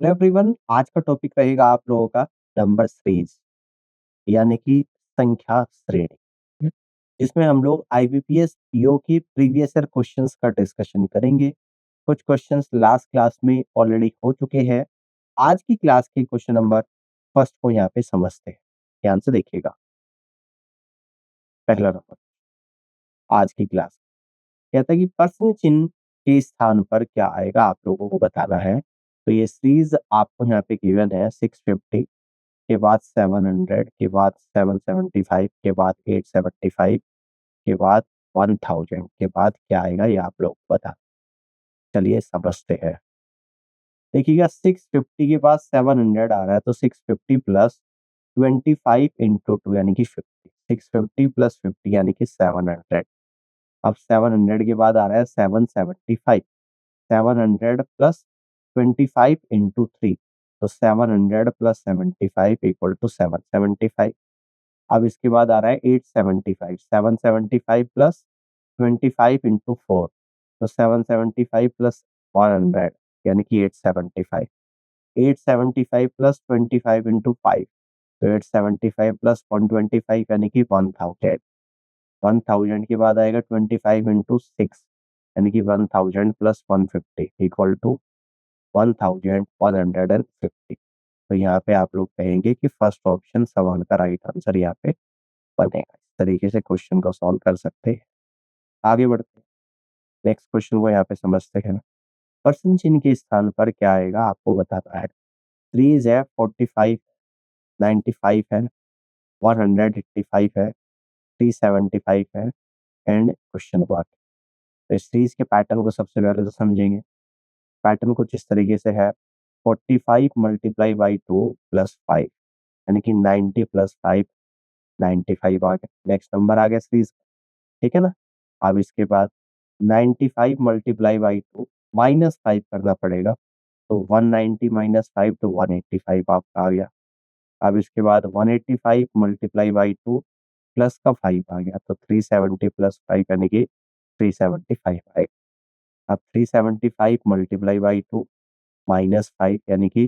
Hello everyone, आज का topic रहेगा आप लोगों का नंबर सीरीज यानी कि संख्या श्रेणी, जिसमें हम लोग आईबीपीएस पीओ की प्रीवियस ईयर क्वेश्चंस का डिस्कशन करेंगे। कुछ क्वेश्चंस लास्ट क्लास में ऑलरेडी हो चुके हैं। आज की क्लास के क्वेश्चन नंबर फर्स्ट को यहाँ पे समझते हैं। ध्यान से देखिएगा। पहला नंबर आज की क्लास कहता है कि प्रश्न चिन्ह के स्थान पर क्या आएगा, आप लोगों को बताना है। तो ये सीरीज आपको यहाँ पे गिवन है 650 के बाद 700 के बाद 775 के बाद 875 के बाद 1000 के बाद क्या आएगा, ये आप लोग बता। चलिए समझते हैं। देखिएगा 650 के बाद 700 आ रहा है, तो 650 प्लस 25 इंटू टू यानी कि 50। 650 प्लस 50 यानी कि 700। अब 700 के बाद आ रहा है 775। 700 प्लस 25 इंटू थ्री, तो 700 प्लस 75 इक्वल टू 775। अब इसके बाद आ रहा है 875। 775 प्लस 25 इंटू फोर, तो 775 प्लस 100 यानी कि 875। 875 प्लस 25 इंटू फाइव, तो 875 प्लस 125 यानी कि 1000। 1000 के बाद आएगा 25 इंटू सिक्स यानी कि 1000 प्लस 150 इक्वल टू 1150। तो यहाँ पे आप लोग कहेंगे कि फर्स्ट ऑप्शन सवाल का राइट आंसर यहाँ पे बनेगा। इस तरीके से क्वेश्चन को सॉल्व कर सकते हैं। आगे बढ़ते हैं, नेक्स्ट क्वेश्चन को यहाँ पे समझते हैं। प्रश्न चिन्ह के स्थान पर क्या आएगा, आपको बताना है। थ्रीज है, 45, 95 है, 185 है, 375 है एंड क्वेश्चन मार्क। तो इस सीरीज के पैटर्न को सबसे पहले तो समझेंगे। पैटर्न कुछ इस तरीके से है। 45 मल्टीप्लाई बाई टू प्लस 5 यानी कि 90 प्लस 5 95 आ गया। नेक्स्ट नंबर आ गया सीरीज, ठीक है ना। अब इसके बाद 95 मल्टीप्लाई बाई टू माइनस 5 करना पड़ेगा, तो 190 माइनस 5 तो 185 आपका आ गया। अब इसके बाद 185 मल्टीप्लाई बाई टू प्लस का 5 आ गया, तो 370 प्लस 5 यानी कि 375 आएगा। अब 375 मल्टीप्लाई बाई टू माइनस 5 यानी कि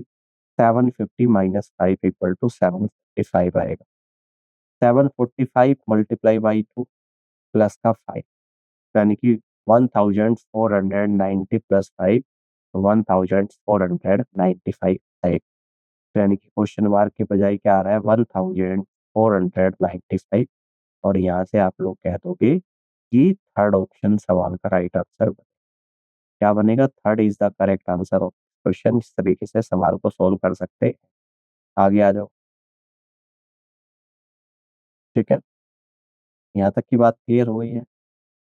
750 माइनस 5 इक्वल टू 755 आएगा। 745 मल्टीप्लाई बाई टू प्लस का 5 यानी कि 1490 प्लस 5, 1495 है। यानी कि क्वेश्चन मार्क के बजाय क्या आ रहा है, 1495। और यहाँ से आप लोग कह दोगे कि थर्ड ऑप्शन सवाल का राइट आंसर क्या बनेगा, third is the correct answer of question. इस तरीके से सवाल को सोल्व कर सकते हैं। आगे आ जाओ, ठीक है। यहाँ तक की बात क्लियर हो गई है।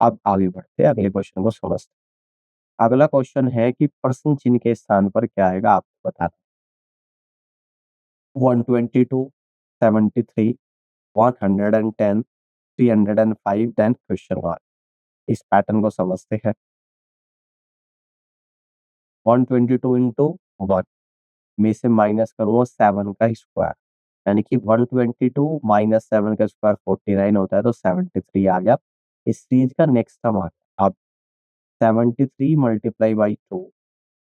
अब आगे बढ़ते हैं, अगले क्वेश्चन को समझते हैं। अगला क्वेश्चन है कि प्रश्न चिन्ह के स्थान पर क्या आएगा, आपको बताना। 122, 73, 110, 305 देन क्वेश्चन मार्क। इस पैटर्न को समझते हैं। 122 इंटू वन में से माइनस करूंगा 7 का स्क्वायर यानी कि 122 माइनस 7 का स्क्वायर 49 होता है, तो 73 आ गया। इस सीरीज का नेक्स्ट टर्म आ गया। अब 73 मल्टीप्लाई बाई टू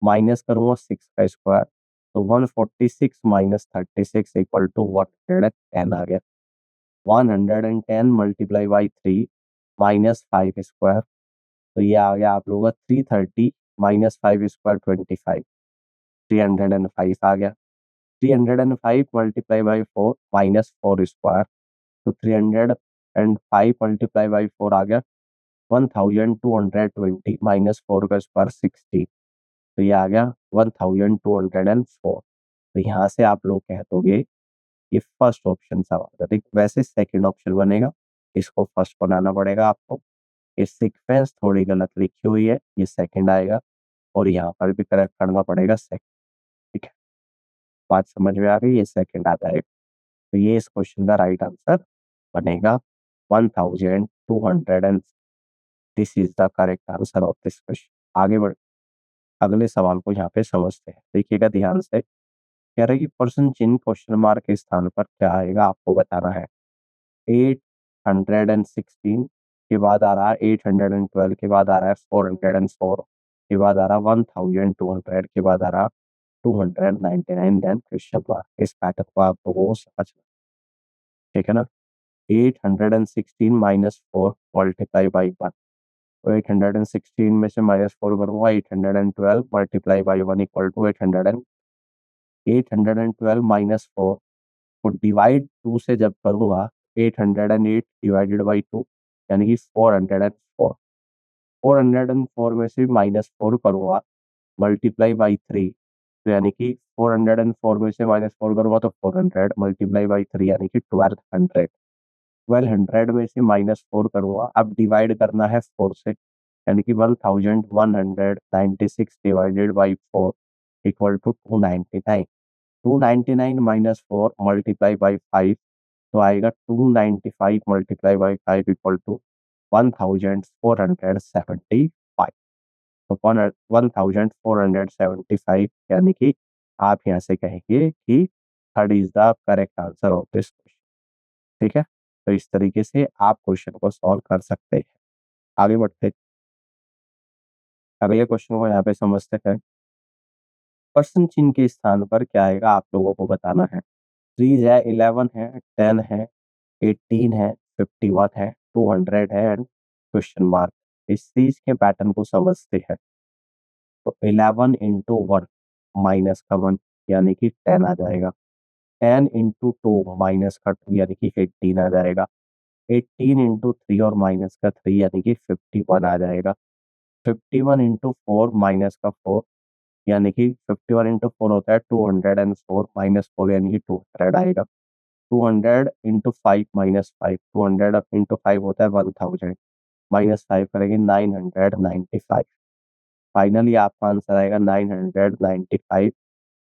माइनस करूंगा 6 का स्क्वायर, तो 146 माइनस 36 इक्वल टू 110 आ गया। 110 multiply by three minus 5 square, तो ये आ गया आप लोगों का 330 माइनस 5 स्क्वायर 25, 305 आ गया। 305 multiply by four minus 4 square, तो 305 मल्टीप्लाई बाई फोर आ गया 1220 माइनस 4 का स्क्वायर 60, तो ये आ गया 1204। तो यहाँ से आप लोग कह दोगे ये फर्स्ट ऑप्शन सवाल है। देखिए वैसे सेकंड ऑप्शन बनेगा, इसको फर्स्ट बनाना पड़ेगा आपको। ये सीक्वेंस थोड़ी गलत लिखी हुई है, ये सेकंड आएगा और यहाँ पर भी करेक्ट करना पड़ेगा सेकंड, ठीक है। बात समझ में आ गई, ये सेकंड आता है। तो ये इस क्वेश्चन का राइट आंसर बनेगा 1200 and this is the correct answer of this question. आगे बढ़ अगले सवाल को यहाँ पे समझते हैं। देखिएगा ध्यान से, कह रहे हैं कि प्रश्न चिन्ह क्वेश्चन मार्क के स्थान पर क्या आएगा, आपको बताना है। 816 के बाद आ रहा है 812 के बाद आ रहा है 404 के बाद आ रहा है 1200 के बाद आ रहा 299 देन क्वेश्चन मार्क। इस पैटर्न को आप लोगों को समझना, ठीक है ना। 816 माइनस 4 मल्टीप्लाई बाई 1, तो 816 में से माइनस 4 करूंगा, 812 multiply by 1 equal to 812 minus 4 को डिवाइड 2 से जब करूंगा, 808 डिवाइडेड बाई 2 यानी कि 404। 404 में से माइनस 4 करूंगा मल्टीप्लाई बाई 3, तो यानी कि 404 में से माइनस 4 करूंगा तो 400 मल्टीप्लाई बाई 3 यानी कि 1200। 1200 में से माइनस 4 करूंगा, अब डिवाइड करना है 4 से, यानी कि 1196 divided by 4 equal to 299। 299 minus 4 multiply by 5, तो आएगा 295 मल्टीप्लाई बाई 5 इक्वल टू 1475। तो 1475 यानी कि आप यहाँ से कहेंगे कि third is the correct answer of this question, ठीक है। तो इस तरीके से आप क्वेश्चन को सॉल्व कर सकते हैं। आगे बढ़ते हैं। अगले क्वेश्चन को यहाँ पे समझते हैं। पर्सन चिन्ह के स्थान पर क्या आएगा आप लोगों को बताना है। 3 है, 11 है, 10 है, 18 है, 51 है, 200 है एंड क्वेश्चन मार्क। इस सीरीज के पैटर्न को समझते हैं। तो 11 इंटू 1 माइनस का 1 यानी कि 10 आ जाएगा। 10 इंटू 2 माइनस का 2 यानी कि 18 आ जाएगा। 18 इंटू 3 और माइनस का 3 यानी कि 51 आ जाएगा। 51 इंटू 4 माइनस का 4 यानी कि 51 इंटू 4 होता है 204 माइनस 4 यानी कि 200 आएगा। 200 इंटू 5 माइनस 5, 200 इंटू 5 होता है 1000, माइनस 5 करेंगे 995। फाइनली आपका आंसर आएगा 995,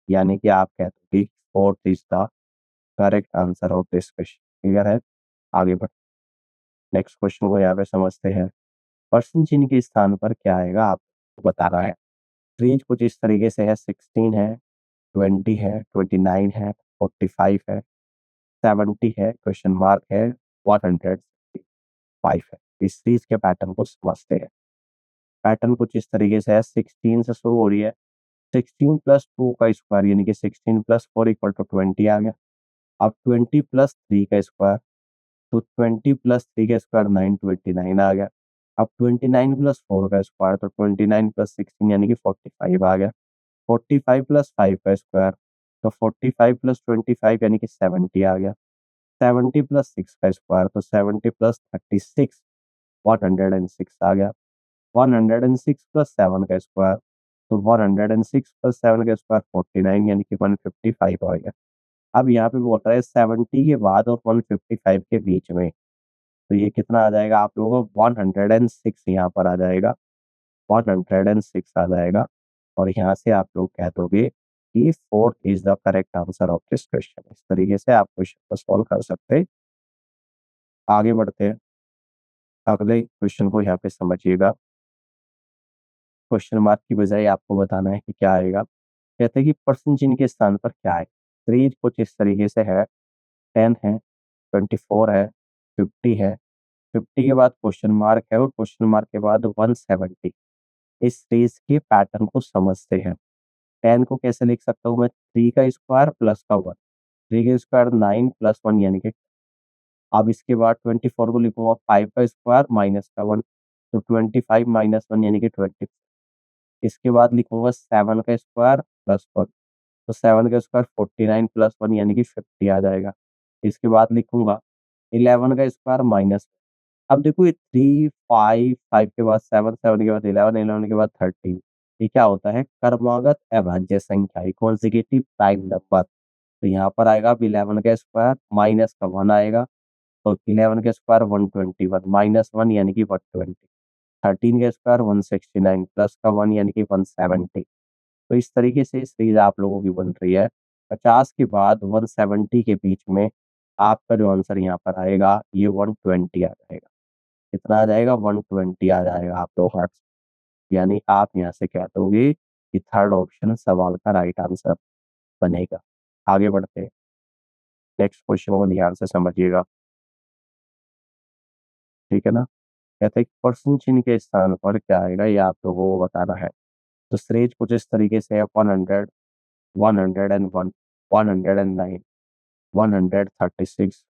यानी कि आप कहते हो कि fourth is the correct answer of this question. Clear है। आगे बढ़ नेक्स्ट क्वेश्चन को यहाँ पे समझते हैं। पर्सन चिन्ह के स्थान पर क्या आएगा आपको बताना है। रेंज कुछ इस तरीके से है, 16 है, 20 है, 29 है, 45 है, 70 है, क्वेश्चन मार्क है, 105 है। इस सीरीज के पैटर्न को समझते हैं। पैटर्न कुछ इस तरीके से है, 16 से शुरू हो रही है, 16 प्लस 2 का स्क्वायर यानी कि 16 प्लस 4 इक्वल टू 20 आ गया। अब 20 प्लस 3 का स्क्वायर, तो 20 प्लस 3 का स्क्वायर 929 आ गया। अब 29 प्लस 4 का स्क्वायर, तो 29 प्लस 16 यानी कि 45 आ गया। 45 प्लस 5 का स्क्वायर, तो 45 प्लस 25 यानी कि 70 आ गया। 70 प्लस 6 का स्क्वायर, तो 70 प्लस 36 106 आ गया। 106 प्लस 7 का स्क्वायर, तो 106 प्लस 7 का स्क्वायर 49 यानी कि 155 आ गया। अब यहाँ पे बोल रहा है 70 के बाद और 155 के बीच में, तो ये कितना आ जाएगा आप लोगों को 106 यहाँ पर आ जाएगा। 106 आ जाएगा और यहाँ से आप लोग कह दोगे कि fourth is the correct answer of this question. इस तरीके से आप क्वेश्चन को सॉल्व कर सकते हैं। आगे बढ़ते हैं। अगले क्वेश्चन को यहाँ पे समझिएगा। क्वेश्चन मार्क की बजाय आपको बताना है कि क्या आएगा। कहते हैं कि पर्सन चिन्ह के स्थान पर क्या है। सीरीज कुछ इस तरीके से है, 10 है, 24 है, 50 है, 50 के बाद क्वेश्चन मार्क है और क्वेश्चन मार्क के बाद 170। इस सीरीज के पैटर्न को समझते हैं। 10 को कैसे लिख सकता हूँ मैं, 3 का स्क्वायर प्लस का 1, 3 का स्क्वायर 9 प्लस 1 यानी कि। अब इसके बाद 24 को लिखूंगा 5 का स्क्वायर माइनस का 1, तो 25 माइनस 1 यानी कि 20। इसके बाद लिखूंगा 7 का स्क्वायर प्लस 1, तो 7 का स्क्वायर 49 प्लस 1 यानी कि 50 आ जाएगा। इसके बाद लिखूंगा 11 का स्क्वायर माइनस। अब देखो ये 3 5 5 के बाद 7 7 के बाद 11 11 के बाद 13, ये क्या होता है, क्रमागत अभाज्य संख्या, कॉन्जिक्यूटिव प्राइम नंबर। तो यहाँ पर आएगा अब 11 का स्क्वायर माइनस का 1 आएगा, तो 11 का स्क्वायर 121 माइनस 1 यानी कि 120। 13 का स्क्वायर 169 प्लस का 1 यानी कि 170। तो इस तरीके से सीरीज आप लोगों की बन रही है। 50 के बाद 170 के बीच में आपका जो आंसर यहाँ पर आएगा ये 120 आ जाएगा। कितना आ जाएगा, 120 आ जाएगा आप लोग का। यानी आप यहाँ से कह दोगे कि थर्ड ऑप्शन सवाल का राइट आंसर बनेगा। आगे बढ़ते हैं। नेक्स्ट क्वेश्चन को ध्यान से समझिएगा, ठीक है ना। कहते हैं कि पर्सन चिन्ह के स्थान पर क्या आएगा ये आप लोगों को बताना है। तो श्रेज कुछ इस तरीके से है, 100, 101, 109, 136,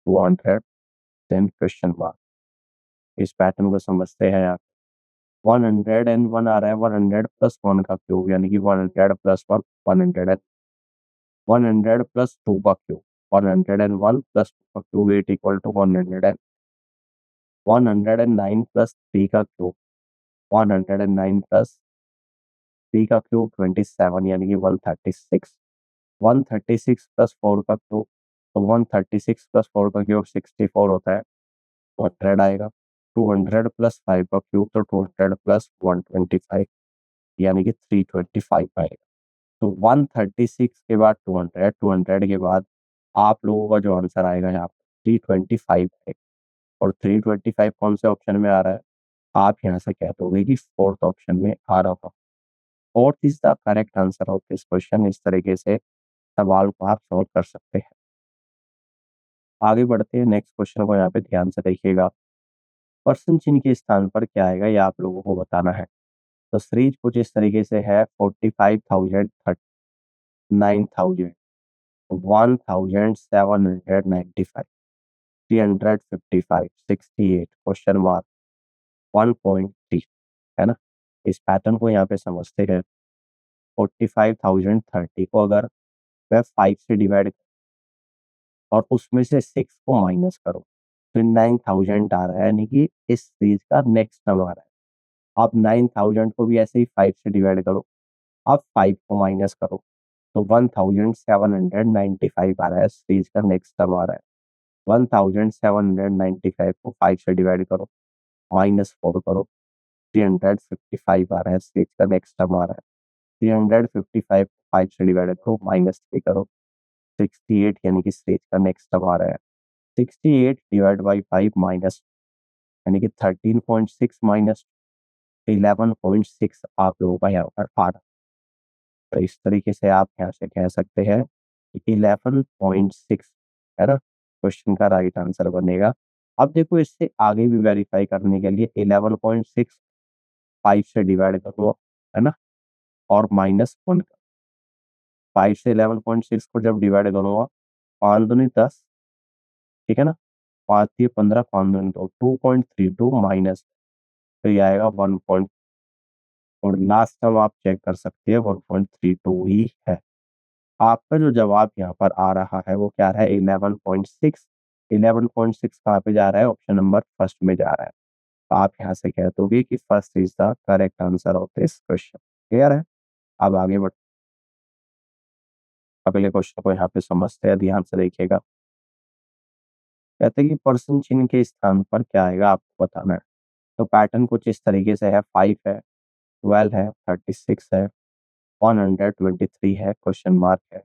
200, देन क्वेश्चन मार्क। इस पैटर्न को समझते हैं आप। 101 आ रहा है, 100 प्लस 1 का क्यूब यानी कि 100 प्लस 1, 100 100 प्लस 2 का क्यूब, 101 प्लस 2 का cube it equal to 100 109 plus 3 का क्यूब, 109 प्लस 3 का क्यूब 27 यानी कि 136, 136 प्लस 4 का क्यूब, तो 136 प्लस 4 का क्यूब 64 होता है, 200 आएगा। 200 प्लस 5 का क्यूब, तो 200 प्लस 125 यानी कि 325 आएगा। तो 136 के बाद 200, 200 के बाद आप लोगों का जो आंसर आएगा यहाँ पे 325 है। और 325 कौन से ऑप्शन में आ रहा है? आप यहाँ से कह दोगे कि फोर्थ ऑप्शन में आ रहा होगा। Fourth is the correct answer of this question. इस तरीके से सवाल को आप सॉल्व कर सकते हैं। आगे बढ़ते हैं, नेक्स्ट क्वेश्चन को यहाँ पे ध्यान से देखिएगा। पर्सन चिन्ह के स्थान पर क्या आएगा, ये आप लोगों को बताना है। तो सीरीज कुछ इस तरीके से है 45,000, 39,000, 1,795, 355, 68, क्वेश्चन मार्क, 1.3, है ना। इस पैटर्न को यहाँ पे समझते हैं। 45,030 को अगर मैं 5 से डिवाइड और उसमें से 6 को माइनस करो, तो 9,000 आ रहा है, यानी कि इस सीरीज का नेक्स्ट नंबर आ रहा है। आप 9,000 को भी ऐसे ही 5 से डिवाइड करो, आप 5 को माइनस करो, तो 1,795 आ रहा है, सीरीज का नेक्स्ट नंबर आ रहा है। 1,795 को 5 से डिवाइड करो, -4 करो, 355 आ रहा है, सीरीज का नेक्स्ट नंबर आ रहा है। 355 को 5 से डिवाइड करो, -3 करो, 68 यानी कि सीरीज का नेक्स्ट नंबर आ रहा है। 68 डिवाइड बाई 5 माइनस, यानी कि 13.6 माइनस 11.6 आप लोगों का यहाँ पर आ रहा है। तो इस तरीके से आप यहाँ से कह सकते हैं कि 11.6, है ना, क्वेश्चन का राइट आंसर बनेगा। अब देखो, इससे आगे भी वेरीफाई करने के लिए 11.6 5 से डिवाइड करो, है ना, और -1, 5 से 11.6 को जब डिवाइड करूँगा, 5 दूनी 10, ठीक है ना, 5 ये 15, 5 दूनी 2, 2.32 माइनस, तो ये आएगा 1 और लास्ट टर्म आप चेक कर सकते हैं 1.32 ही है। आपका जो जवाब यहाँ पर आ रहा है वो क्या रहा है? 11.6। 11.6 कहाँ पे जा रहा है? ऑप्शन नंबर फर्स्ट में जा रहा है। तो आप यहाँ से कह दोगे कि first is the correct answer of this question. Clear है? अब आगे बढ़, अगले क्वेश्चन को यहाँ पे समझते हैं, ध्यान से देखिएगा। कहते हैं कि पर्सन चिन्ह के स्थान पर क्या आएगा, आपको बताना है। तो पैटर्न कुछ इस तरीके से है, 5 है, 12 है, 36 है, 123 है, क्वेश्चन मार्क है,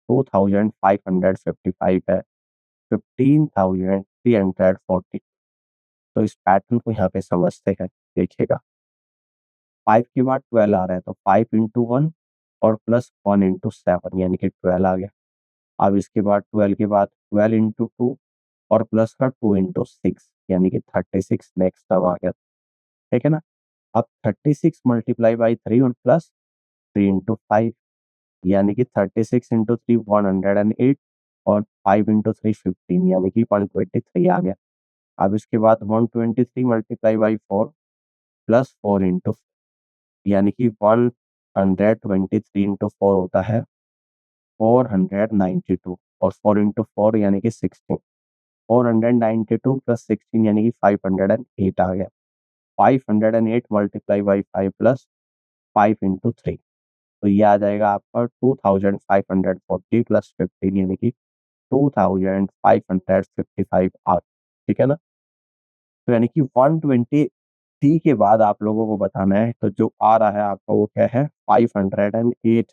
2,555 है, 15,340। तो इस पैटर्न को यहाँ पे समझते हैं, देखिएगा। 5 के बाद 12 आ रहा है, तो 5 इंटू 1 और प्लस 1 इंटू 7 यानी कि 12 आ गया। अब इसके बाद 12 के बाद 12 इंटू 2 और प्लस का 2 इंटू 6 यानी कि 36 नेक्स्ट अब आ गया, ठीक है ना। अब 36 मल्टीप्लाई बाई 3 और प्लस 3 इंटू 5 यानी कि 36 इंटू 3 108 और 5 इंटू 3 15 यानी कि 123 आ गया। अब इसके बाद 123 मल्टीप्लाई बाई 4 प्लस 4 इंटू यानी कि 123 इंटू 4 होता है 492 और 4 इंटू 4 यानी कि 16। 492 प्लस 16 यानी कि 508 आ गया। 508 मल्टीप्लाई बाई 5 प्लस 5 इंटू 3, तो ये आ जाएगा आपका 2540 प्लस 15 यानी कि 2555 आ, ठीक है ना। तो यानी कि 120 के बाद आप लोगों को बताना है, तो जो आ रहा है आपका वो क्या है? 508।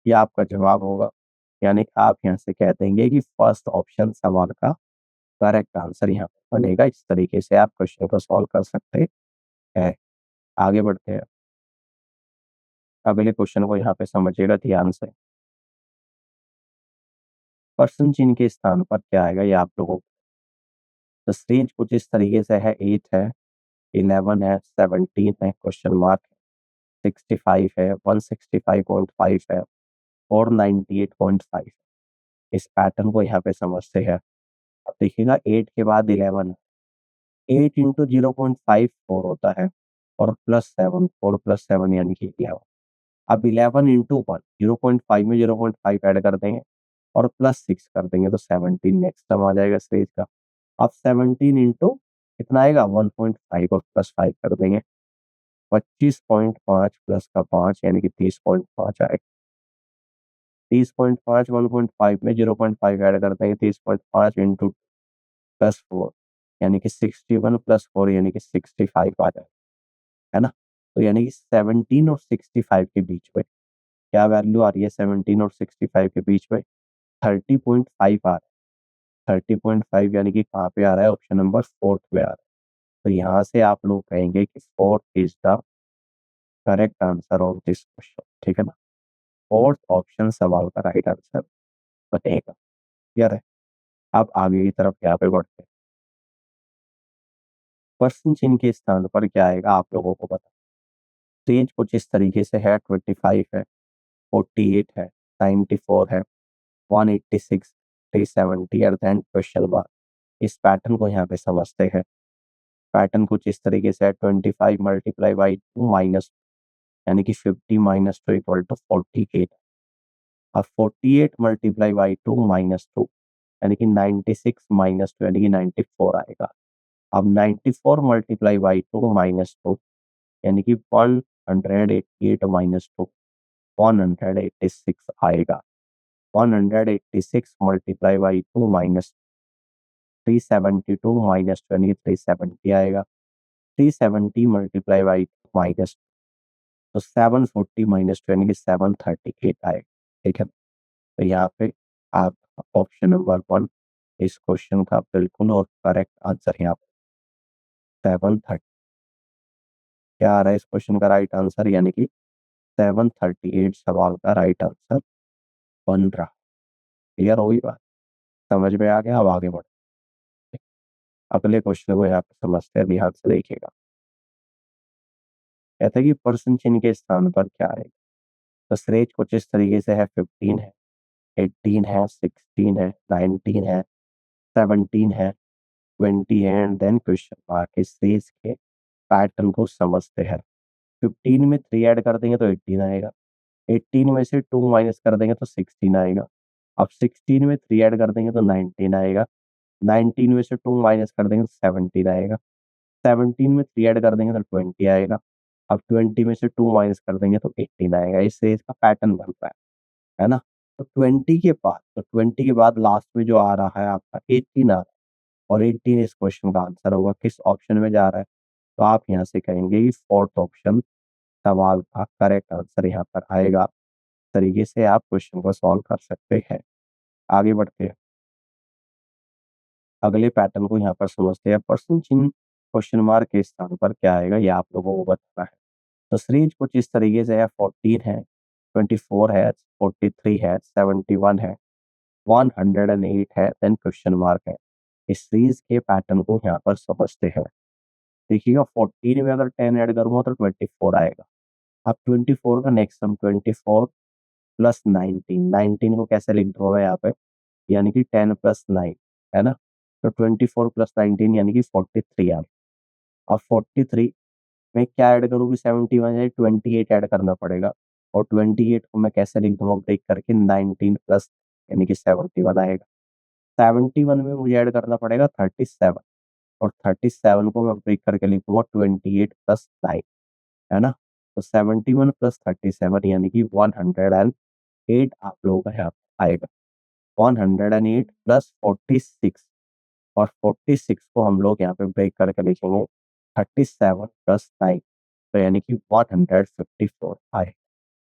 ये आपका जवाब होगा, यानी आप यहाँ से कह देंगे कि फर्स्ट ऑप्शन सवाल का करेक्ट आंसर यहाँ पे बनेगा। इस तरीके से आप क्वेश्चन को सॉल्व कर सकते हैं। आगे बढ़ते हैं, अगले क्वेश्चन को यहाँ पे समझिएगा ध्यान से। पर्सन चिन्ह के स्थान पर क्या आएगा, ये आप लोगों को। तो स्टेज कुछ इस तरीके से है, 8 है, 11 है, 17 है, क्वेश्चन मार्क है, 65 है, 165.5 है और 98.5। इस पैटर्न को यहाँ पे समझते हैं। अब देखिएगा 8 के बाद 11, 8 इंटू 0.54 होता है और प्लस 7, 4 प्लस 7 यानी कि 11। अब 11 इंटू 1, 0.5 में 0.5 ऐड कर देंगे और प्लस 6 कर देंगे तो 17 नेक्स्ट टर्म आ जाएगा स्टेज का। अब 17 इंटू कितना आएगा 1.5 और प्लस 5 कर देंगे, 25.5 प्लस का 5 यानी कि 30.5 आएगा। 30.5 1.5 में 0.5 ऐड कर देंगे, 30.5 इंटू प्लस 4 यानी कि 61 प्लस 4 यानी कि 65 आ जाएगा, है ना? तो यानी कि 17 और 65 के बीच में क्या वैल्यू आ रही है? 17 और 65 के बीच में 30.5 आ रहा है। 30.5 यानी कि कहाँ पे आ रहा है? ऑप्शन नंबर 4 पे आ रहा है। तो यहाँ से आप लोग कहेंगे कि 4 is the correct answer of this question, ठीक है ना? फोर्थ ऑप्शन सवाल का राइट आंसर बनेगा। क्लियर है? अब आगे की तरफ यहाँ पे बढ़ते हैं। पर्सन चिन्ह के स्थान पर क्या आएगा आप लोगों को पता। रेंज कुछ इस तरीके से है, 25 है, 48 है, 94 है, 186, 370 और देन क्वेश्चन मार्क। इस पैटर्न को यहाँ पे समझते हैं। पैटर्न कुछ इस तरीके से है, 25 मल्टीप्लाई बाई 2 माइनस यानी कि 50 माइनस 2 इक्वल टू 48। अब 48 मल्टीप्लाई बाई 2 माइनस 2 यानी कि 96 माइनस 2 यानी कि 94 आएगा। अब 94 मल्टीप्लाई बाई 2 माइनस 2 यानी कि 188 माइनस 2 186 आएगा। 186 मल्टीप्लाई बाई 2 माइनस 372 माइनस 2 यानी कि 370 आएगा। 370 मल्टीप्लाई बाई 2 माइनस तो 740 माइनस 2 यानी कि 738 आएगा, ठीक है? तो यहाँ पे आप ऑप्शन नंबर 1 इस क्वेश्चन का बिल्कुल और करेक्ट आंसर यहाँ पे 730। क्या आ रहा है इस क्वेश्चन का राइट आंसर? यानी कि 738 सवाल का राइट आंसर बन रहा। क्लियर होगी बात? समझ में आ गया? अब आगे बढ़ते हैं। अगले क्वेश्चन को यहाँ पे समझते हैं, ध्यान से देखिएगा। कहते हैं कि पर्सन चिन्ह के स्थान पर क्या आएगा। तो श्रेष्ठ कुछ इस तरीके से है, 15 है, 18 है, 16 है, 19 है, 17 है, 20 है एंड देन क्वेश्चन मार्क। इस सीरीज के पैटर्न को समझते हैं। 15 में 3 ऐड कर देंगे तो 18 आएगा। 18 में से 2 माइनस कर देंगे तो 16 आएगा। अब 16 में 3 ऐड कर देंगे तो 19 आएगा। 19 में से 2 माइनस कर देंगे तो 17 आएगा। 17 में 3 ऐड कर देंगे तो 20 आएगा। अब 20 में से 2 माइनस कर देंगे तो 18 आएगा। इससे इसका पैटर्न बन रहा है ना? तो 20 के बाद लास्ट में जो आ रहा है आपका 18 आ रहा है और 18 इस क्वेश्चन का आंसर होगा। किस ऑप्शन में जा रहा है? तो आप यहाँ से कहेंगे कि फोर्थ ऑप्शन सवाल का करेक्ट आंसर यहाँ पर आएगा। तरीके से आप क्वेश्चन को सॉल्व कर सकते हैं। आगे बढ़ते हैं। अगले पैटर्न को यहाँ पर समझते हैं। पर्सन चिन्ह क्वेश्चन मार्क के स्थान पर क्या आएगा ये आप लोगों को बताना है। तो सीरीज कुछ इस तरीके से है, 14 है, 24 है, 43 है, 71 है, 108 है, देन क्वेश्चन मार्क है। इस सीरीज के पैटर्न को यहाँ पर समझते हैं। देखिएगा 14 में अगर 10 ऐड करूंगा तो 24 आएगा। अब 24 का नेक्स्ट सम 24 प्लस 19, 19 को कैसे लिख दूंगा यहाँ पे? यानी कि 10 प्लस 9, है ना? तो 24 प्लस 19 यानी कि 43 आ गया। अब 43 में क्या ऐड करूँगी? 71 यानी 28 ऐड करना पड़ेगा और 28 को मैं कैसे लिख दूंगा ब्रेक करके? 19 प्लस यानी कि 71 आएगा। 71 में मुझे ऐड करना पड़ेगा 37 और 37 को मैं ब्रेक करके लिखूंगा 28 प्लस 9, है ना? तो 71 प्लस 37 यानी कि 108 आप लोगों का यहाँ पे आएगा। 108 प्लस 46 और 46 को हम लोग यहाँ पे ब्रेक करके लिखेंगे 37 प्लस 9 तो यानी कि 154 आए,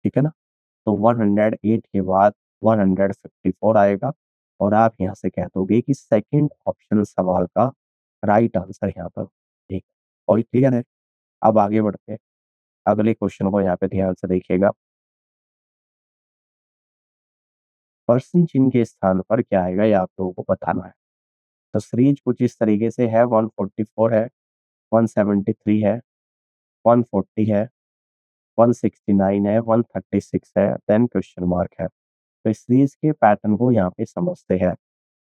ठीक है ना? तो 108 के बाद 154 आएगा और आप यहाँ से कह दोगे कि सेकंड ऑप्शन सवाल का राइट आंसर यहाँ पर ठीक है। और क्लियर है? अब आगे बढ़ते हैं। अगले क्वेश्चन को यहाँ पे ध्यान से देखिएगा। पर्सन चिन्ह के स्थान पर क्या आएगा ये आप लोगों को बताना है। तो सीरीज कुछ इस तरीके से है, 144 है, 173 है, 140 है, 169 है, 136 है, देन क्वेश्चन मार्क है। तो इस सीरीज के पैटर्न को यहाँ पे समझते हैं।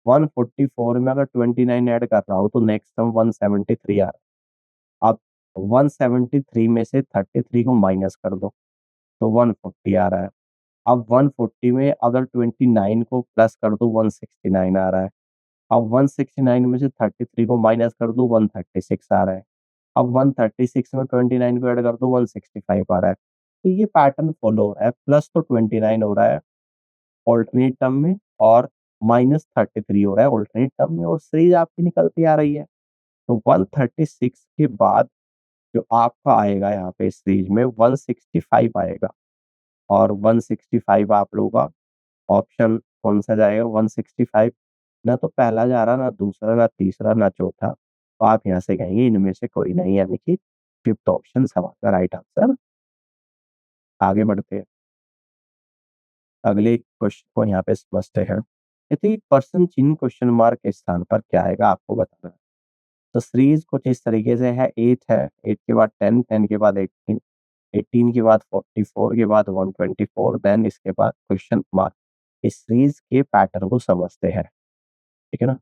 144 में अगर 29 ऐड कर रहा हूँ तो नेक्स्ट टर्म 173 आ रहा है। अब 173 में से 33 को माइनस कर दो तो 140 आ रहा है। अब 140 में अगर 29 को प्लस कर दो 169 आ रहा है। अब 169 में से 33 को माइनस कर दो 136 आ रहा है। अब 136 में 29 को ऐड कर दो 165 आ रहा है। तो ये पैटर्न फॉलो हो रहा है, प्लस तो 29 हो रहा है ऑल्टरनेट टर्म में और -33 हो रहा है ऑल्टरनेट टर्म में और सीरीज आपकी निकलती आ रही है। तो 136 के बाद जो आपका आएगा यहाँ पे सीरीज में 165 आएगा और 165 आप लोगों का ऑप्शन कौन-सा जाएगा 165, ना तो पहला जा रहा, ना दूसरा, ना तीसरा, ना चौथा। तो आप यहाँ से कहेंगे इनमें से कोई नहीं, यानी कि फिफ्थ ऑप्शन सवाल का राइट आंसर। आगे बढ़ते हैं। अगले क्वेश्चन को यहाँ पे समझते हैं। यदि पर्सन चिन्ह क्वेश्चन मार्क के स्थान पर क्या आएगा आपको बताना है। तो सीरीज कुछ इस तरीके से है, 8 है, 8 के बाद 10, 10 के बाद 18, 18 के बाद 44 के बाद 124, देन इसके बाद क्वेश्चन मार्क। इस सीरीज के पैटर्न को समझते हैं, ठीक है ना।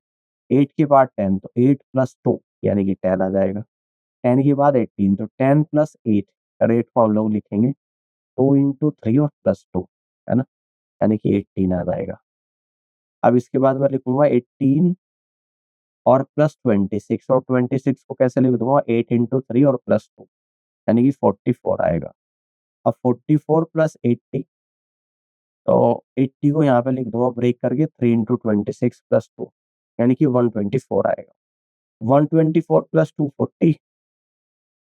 8 के बाद 10 तो 8 प्लस 2 यानी कि 10 आ जाएगा। 10 के बाद 18 तो 10 प्लस 8, रेट को हम लोग लिखेंगे 2 इंटू 3 और प्लस 2, है ना, यानी कि 18 आ जाएगा। अब इसके बाद मैं लिखूंगा 18 और प्लस 26 और 26 को कैसे लिख दूंगा 8 इंटू 3 और प्लस 2 यानी कि 44 आएगा। अब 44 प्लस 80 तो 80 को यहाँ पे लिख दूंगा ब्रेक करके 3 इंटू 26 प्लस 2 यानी कि 124 आएगा। 124 प्लस 240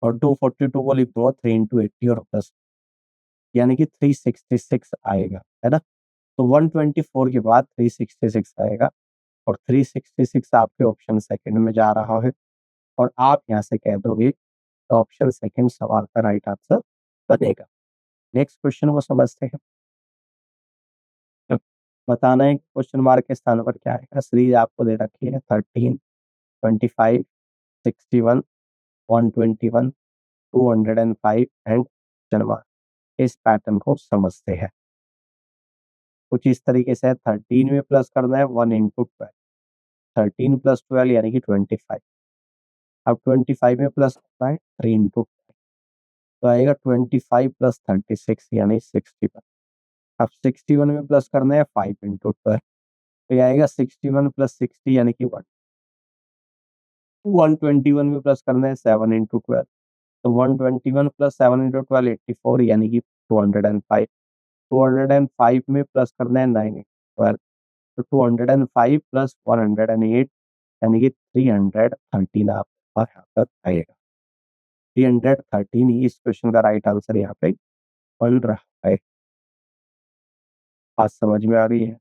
और 242 को लिख दूंगा 3 इंटू 80 और प्लस यानी कि 366 आएगा, है ना। तो 124 के बाद 366 आएगा और 366 आपके ऑप्शन सेकंड में जा रहा है और आप यहाँ से कह दोगे तो ऑप्शन सेकंड सवाल का राइट आंसर बनेगा। नेक्स्ट क्वेश्चन को समझते हैं। तो बताना है क्वेश्चन मार्क के स्थान पर क्या आएगा। सीरीज आपको दे रखी है 13, 25, 61, 121, 205 एंड क्वेश्चन मार्क। इस पैटर्न को समझते हैं। कुछ इस तरीके से 13 में प्लस करना है 1 इंटू 12, 13 प्लस 12 यानी कि 25। अब 25 में प्लस करना है 3 इंटू, तो आएगा 25 प्लस 36 यानी 61। अब 61 में प्लस करना है 5 इंटू 12, तो ये आएगा 61 प्लस 60 यानी कि 1। 121 में प्लस करना है 7 इंटू 12, तो 121 प्लस 7 इंटू 12 84 यानी कि 205। 205 में प्लस करना है 9 इंटू 12, तो 205 प्लस 108 यानी कि 313 आपका यहाँ पर आएगा। 313 ही इस क्वेश्चन का राइट आंसर यहाँ पे बन रहा है। बात समझ में आ रही है।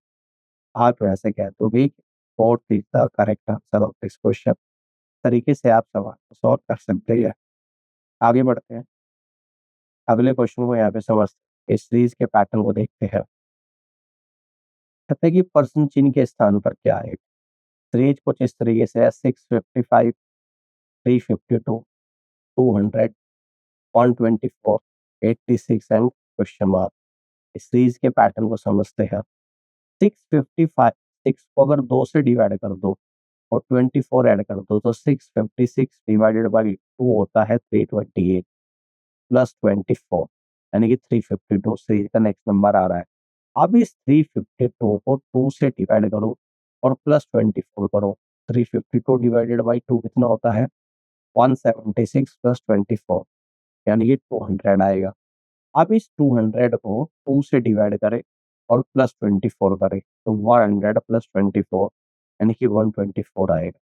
आप वैसे कह दोगे कि fourth is the correct answer of this question. तरीके से आप सवाल को सॉल्व कर सकते हैं। आगे बढ़ते हैं। अगले क्वेश्चन को यहाँ पे समझते हैं। इस सीरीज के पैटर्न को देखते हैं। कहते हैं कि पर्सन चिन्ह के स्थान पर क्या है। सीरीज कुछ इस तरीके से है 655, 352, 200, 124, 86 एंड क्वेश्चन मार्क। इस सीरीज के पैटर्न को समझते हैं। 655, 6 को अगर 2 से डिवाइड कर दो और 24 ऐड कर दो तो 656 डिवाइडेड बाई 2 होता है 328 प्लस 24 यानी कि 352 सीरीज का नेक्स्ट नंबर आ रहा है। अब इस 352 को 2 से डिवाइड करो और प्लस 24 करो। 352 डिवाइडेड बाई 2 कितना होता है 176 प्लस 24 यानी कि 200 आएगा। अब इस 200 को 2 से डिवाइड करें और प्लस 24 करें तो 100 प्लस 24 यानी कि 124 आएगा।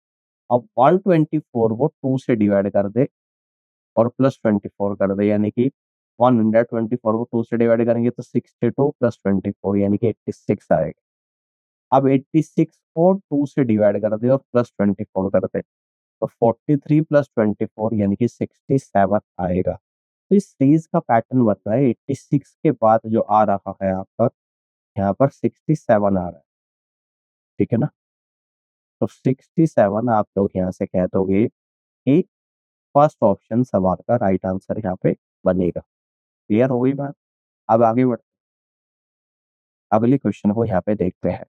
अब 124 को 2 से डिवाइड कर दे और प्लस 24 कर दे यानी कि 124 को 2 से डिवाइड करेंगे तो 62 प्लस 24 यानी कि 86 आएगा। अब 86 को 2 से डिवाइड कर दे और प्लस 24 कर दे तो 43 प्लस 24 यानी कि 67 आएगा। तो इस सीरीज का पैटर्न बन रहा है 86 के बाद जो आ रहा है आपका यहाँ पर 67 आ रहा है, ठीक है ना। तो 67 आप लोग यहाँ से कह दोगे कि फर्स्ट ऑप्शन सवाल का राइट आंसर यहाँ पे बनेगा। क्लियर हो गई बात? अब आगे बढ़ते अगले क्वेश्चन को यहाँ पे देखते हैं।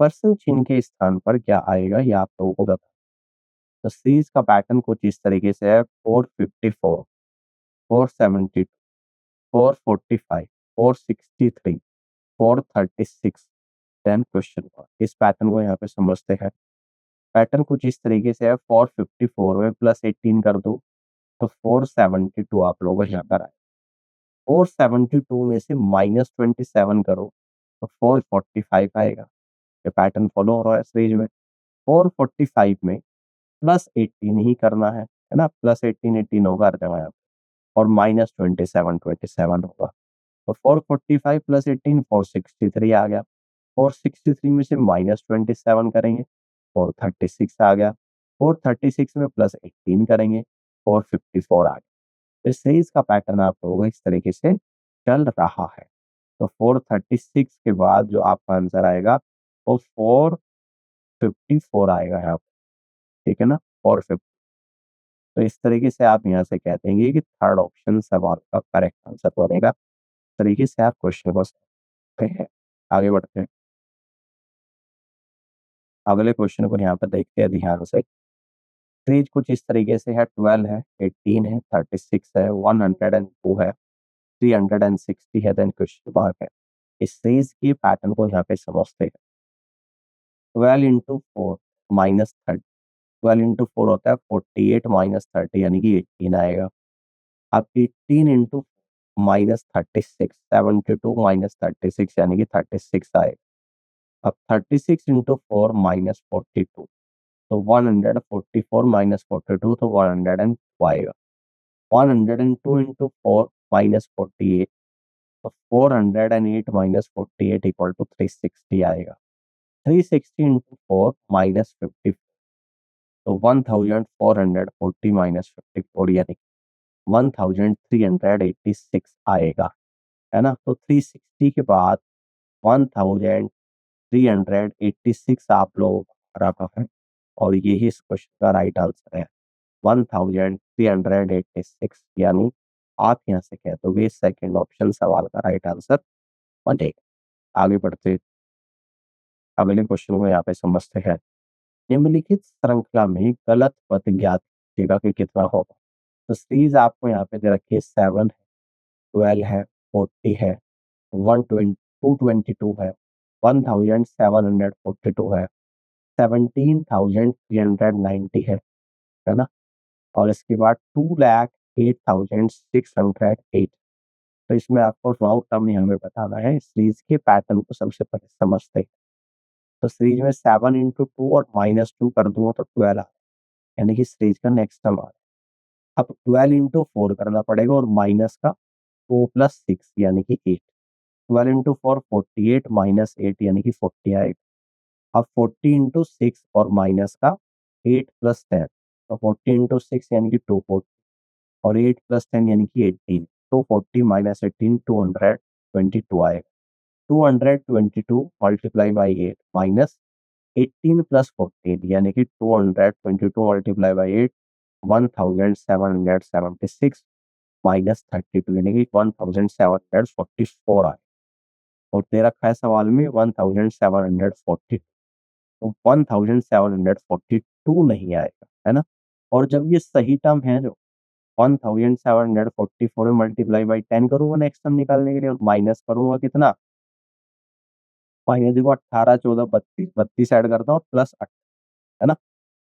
पर्सन चिन्ह के स्थान पर क्या आएगा ये आप लोगों को बता। तो सीरीज का पैटर्न कुछ इस तरीके से है 454, 472, 445, 463, 436। Then question mark. इस पैटर्न को यहाँ पे समझते हैं। पैटर्न कुछ इस तरीके से है 454 में +18 कर दो तो 472 आप लोगों को यहाँ पर आए। 472 में से -27 करो तो 445 आएगा। ये पैटर्न फॉलो हो रहा है सीरीज में। 445 में +18 ही करना है ना? +18 18 होगा हर जगह यहाँ पे और -27 27 होगा। तो 445 + 18 463 आ गया। 463 में से -27 करेंगे 436 आ गया। 436 में +18 करेंगे 454 आ गया। तो इस सीरीज का पैटर्न आप लोगों को इस तरीके से चल रहा है। तो 436 के बाद जो आपका आंसर आएगा वो 454 आएगा यहाँ पे, ठीक है ना? 450। तो इस तरीके से आप यहाँ से कह देंगे कि थर्ड ऑप्शन सवाल का करेक्ट आंसर बनेगा। तरीके से आप क्वेश्चन को समझते हैं। आगे बढ़ते हैं। अगले क्वेश्चन को यहाँ पर देखते हैं ध्यान से। सीरीज कुछ इस तरीके से है 12 है, 18 है, 36 है, 102 है, 360 है, देन क्वेश्चन मार्क है। इस सीरीज की पैटर्न को यहाँ पे समझते हैं। 12 इंटू 4 -30, 12 इंटू 4 होता है 48 -30 यानी कि 18 आएगा। अब 18 इंटू -36, 72 -36 यानी कि 36 आएगा। अब 36 इंटू 4 -42 तो 144 -42 तो 102 आएगा। 102 इंटू 4 -48 तो 408 -48 इक्वल टू 360 आएगा। 360 इंटू 4 -54 तो 1440 -54 यानी 1386 आएगा, है ना? तो 360 के बाद 1386 आप लोगों को रखा है और यही इस क्वेश्चन का राइट आंसर है 1386 यानी आप यहाँ से कह दोगे सेकंड ऑप्शन सवाल का राइट आंसर बनेगा। आगे बढ़ते अगले क्वेश्चन को यहाँ पे समझते हैं। निम्नलिखित श्रृंखला में गलत पद ज्ञात कीजिएगा कि कितना होगा। तो सीरीज आपको यहाँ पे दे रखी है 7 है, 12 है, 40 है, 120 222 है, 1742 है, 17,390 है ना? और इसके बाद 2,08,608। तो इसमें आपको रॉन्ग टर्म यहाँ पे बताना है। सीरीज के पैटर्न को सबसे पहले समझते हैं। तो सीरीज में 7 इंटू 2 और -2 कर दूंगा तो 12 यानी कि सीरीज का नेक्स्ट टर्म आ रहा है। अब 12 इंटू 4 करना पड़ेगा और माइनस का 2 + 6 यानी कि 8। 12 इंटू 4 48 -8 यानी कि 40 आएगा। अब 40 इंटू 6 और माइनस का 8 + 10 तो 40 इंटू 6 यानी कि 240 और 8 + 10 यानी कि 18। 240 -18 222 आएगा। 222 मल्टीप्लाई बाई 8 माइनस 18 + 14 यानी कि 222 मल्टीप्लाई बाई 8 1776 -32 यानी कि 1744 आए और दे रखा है सवाल में 1740 तो 1742 नहीं आएगा, है ना? और जब ये सही टर्म है जो 1744 में मल्टीप्लाई बाई 10 करूँगा नेक्स्ट टर्म निकालने के लिए और माइनस करूँगा कितना? माइनस देखो 18, 14, 32, 32 ऐड करता हूँ प्लस 8, है ना?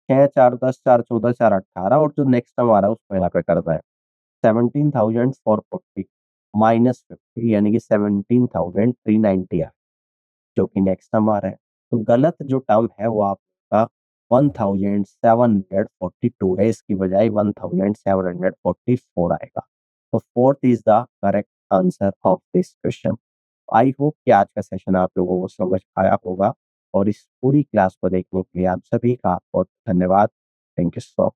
6, 4, 10, 4, 14, 4, 18 और जो नेक्स्ट टर्म आ रहा है उसको यहाँ पे करना है। 17,440 माइनस 50 यानी कि 17,390 जो कि नेक्स्ट टर्म आ रहा है। तो गलत जो टर्म है वो आपका 1742 है, इसकी बजाय 1744 आएगा। तो fourth is the correct answer of this question. I hope कि आज का सेशन आप लोगों को समझ आया होगा और इस पूरी क्लास को देखने के लिए आप सभी का बहुत धन्यवाद। Thank you so